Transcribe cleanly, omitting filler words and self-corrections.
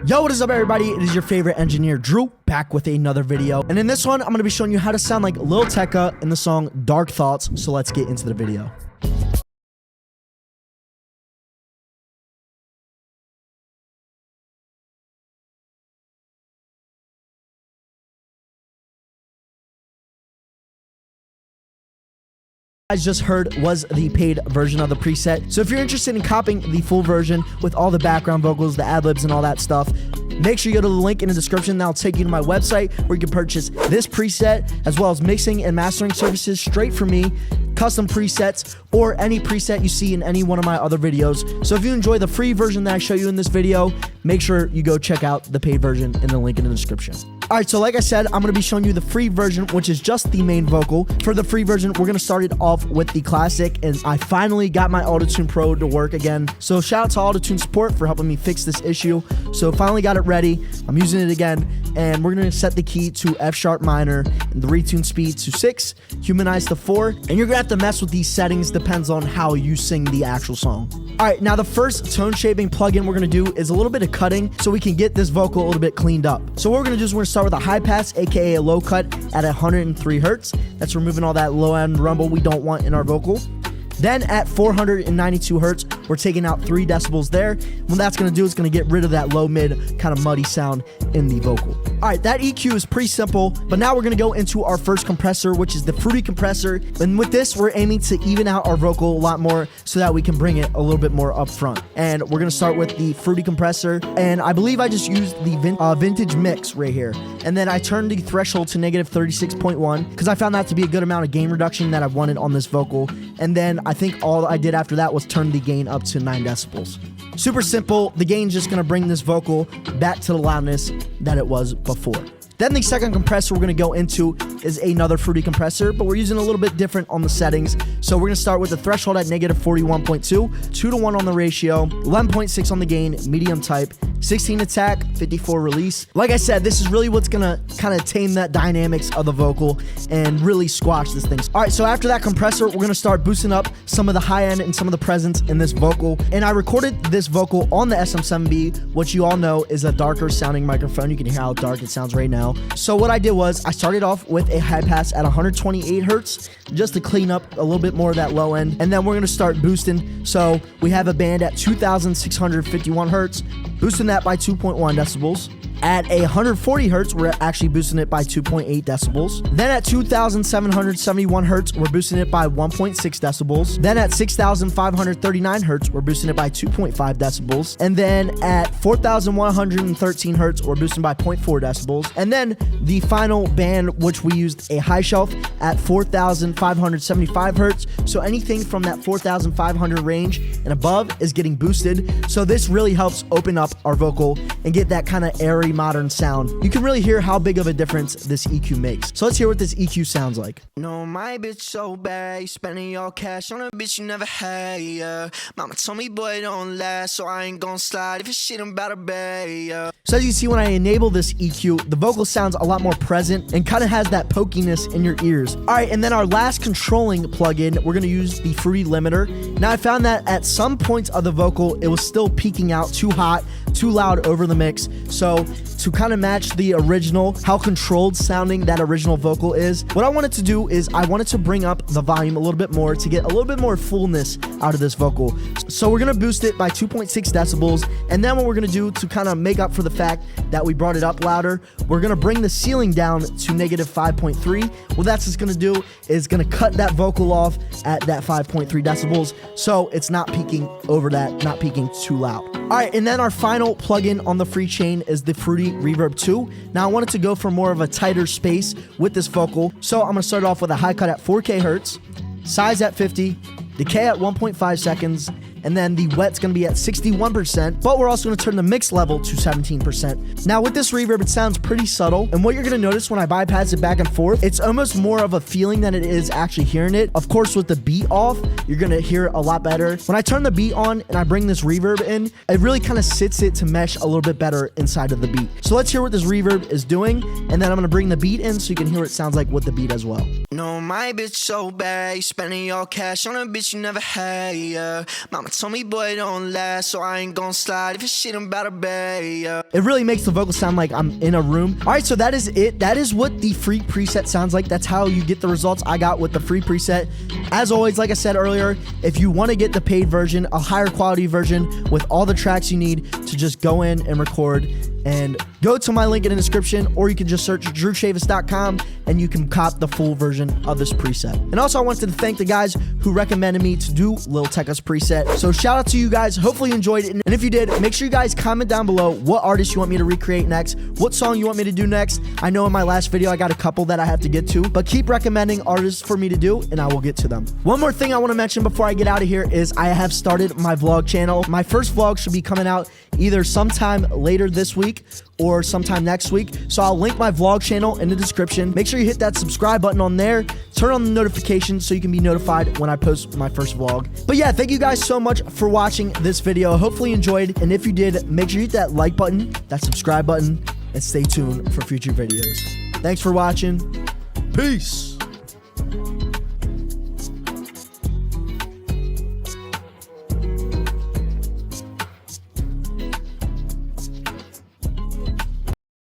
Yo, what is up everybody? It is your favorite engineer, Drew, back with another video. And in this one, I'm going to be showing you how to sound like Lil Tecca in the song Dark Thoughts. So let's get into the video. I just heard was the paid version of the preset. So if you're interested in copying the full version with all the background vocals, the ad-libs, and all that stuff, make sure you go to the link in the description. That'll take you to my website where you can purchase this preset as well as mixing and mastering services straight from me, custom presets, or any preset you see in any one of my other videos. So if you enjoy the free version that I show you in this video, make sure you go check out the paid version in the link in the description. All right, so like I said, I'm going to be showing you the free version, which is just the main vocal. For the free version, we're going to start it off with the classic, and I finally got my Autotune Pro to work again. So shout out to Autotune support for helping me fix this issue. So finally got it ready. I'm using it again, and we're going to set the key to F sharp minor and the retune speed to 6, humanize to 4, and you're going to have to mess with these settings, depends on how you sing the actual song. All right, now the first tone shaping plugin we're going to do is a little bit of cutting so we can get this vocal a little bit cleaned up. So what we're going to do is we're going to start with a high pass, aka a low cut at 103 hertz. That's removing all that low end rumble we don't want in our vocal. Then at 492 hertz, we're taking out 3 decibels there. What that's going to do is going to get rid of that low mid kind of muddy sound in the vocal. All right, that EQ is pretty simple, but now we're going to go into our first compressor, which is the fruity compressor. And with this, we're aiming to even out our vocal a lot more so that we can bring it a little bit more up front. And we're going to start with the fruity compressor. And I believe I just used the vintage mix right here. And then I turned the threshold to negative 36.1 because I found that to be a good amount of gain reduction that I wanted on this vocal. And then I think all I did after that was turn the gain up to 9 decibels. Super simple. The gain's just going to bring this vocal back to the loudness that it was before. Then the second compressor we're going to go into is another fruity compressor, but we're using a little bit different on the settings. So we're going to start with the threshold at negative 41.2, 2:1 on the ratio, 11.6 on the gain, medium type, 16 attack, 54 release. Like I said, this is really what's going to kind of tame that dynamics of the vocal and really squash this thing. All right, so after that compressor, we're going to start boosting up some of the high end and some of the presence in this vocal. And I recorded this vocal on the SM7B, which you all know is a darker sounding microphone. You can hear how dark it sounds right now. So what I did was I started off with a high pass at 128 hertz just to clean up a little bit more of that low end. And then we're going to start boosting. So we have a band at 2,651 hertz, boosting that by 2.1 decibels. At 140 hertz, we're actually boosting it by 2.8 decibels. Then at 2,771 hertz, we're boosting it by 1.6 decibels. Then at 6,539 hertz, we're boosting it by 2.5 decibels. And then at 4,113 hertz, we're boosting by 0.4 decibels. And then the final band, which we used a high shelf at 4,575 hertz. So anything from that 4,500 range and above is getting boosted. So this really helps open up our vocal and get that kind of airy modern sound. You can really hear how big of a difference this EQ makes. So let's hear what this EQ sounds like. No, my bitch so bad, you spending your cash on a bitch you never had, yeah. Mama told me, boy, don't last, so I ain't gon' slide if it's shit I'm about to beg, yeah. So as you see, when I enable this EQ, the vocal sounds a lot more present and kind of has that pokiness in your ears. All right, and then our last controlling plugin, we're gonna use the fruity limiter. Now I found that at some points of the vocal, it was still peaking out too hot, too loud over the mix. So to kind of match the original, how controlled sounding that original vocal is, what I wanted to do is I wanted to bring up the volume a little bit more to get a little bit more fullness out of this vocal. So we're going to boost it by 2.6 decibels. And then what we're going to do to kind of make up for the fact that we brought it up louder, we're going to bring the ceiling down to negative 5.3. What that's just going to do is going to cut that vocal off at that 5.3 decibels. So it's not peaking over that, not peaking too loud. All right, and then our final plugin on the free chain is the Fruity Reverb 2. Now I wanted to go for more of a tighter space with this vocal. So I'm gonna start off with a high cut at 4K hertz, size at 50, decay at 1.5 seconds, and then the wet's going to be at 61%, but we're also going to turn the mix level to 17%. Now with this reverb, it sounds pretty subtle, and what you're going to notice when I bypass it back and forth, it's almost more of a feeling than it is actually hearing it. Of course, with the beat off, you're going to hear it a lot better. When I turn the beat on and I bring this reverb in, it really kind of sits it to mesh a little bit better inside of the beat. So let's hear what this reverb is doing, and then I'm going to bring the beat in so you can hear what it sounds like with the beat as well. No, my bitch so bad, you spending your cash on a bitch you never had, yeah. Mama told me, boy, don't last, so I ain't gon' slide if it's shit I'm about to bay, yeah. It really makes the vocal sound like I'm in a room. All right, so that is it. That is what the free preset sounds like. That's how you get the results I got with the free preset. As always, like I said earlier, if you want to get the paid version, a higher quality version with all the tracks you need to just go in and record, and go to my link in the description, or you can just search drewchavis.com and you can cop the full version of this preset. And also, I wanted to thank the guys who recommended me to do Lil Tecca's preset. So shout out to you guys. Hopefully you enjoyed it. And if you did, make sure you guys comment down below what artist you want me to recreate next, what song you want me to do next. I know in my last video I got a couple that I have to get to, but keep recommending artists for me to do and I will get to them. One more thing I want to mention before I get out of here is I have started my vlog channel. My first vlog should be coming out either sometime later this week or sometime next week. So I'll link my vlog channel in the description. Make sure you hit that subscribe button on there. Turn on the notifications so you can be notified when I post my first vlog. But yeah, thank you guys so much for watching this video. Hopefully you enjoyed. And if you did, make sure you hit that like button, that subscribe button, and stay tuned for future videos. Thanks for watching. Peace.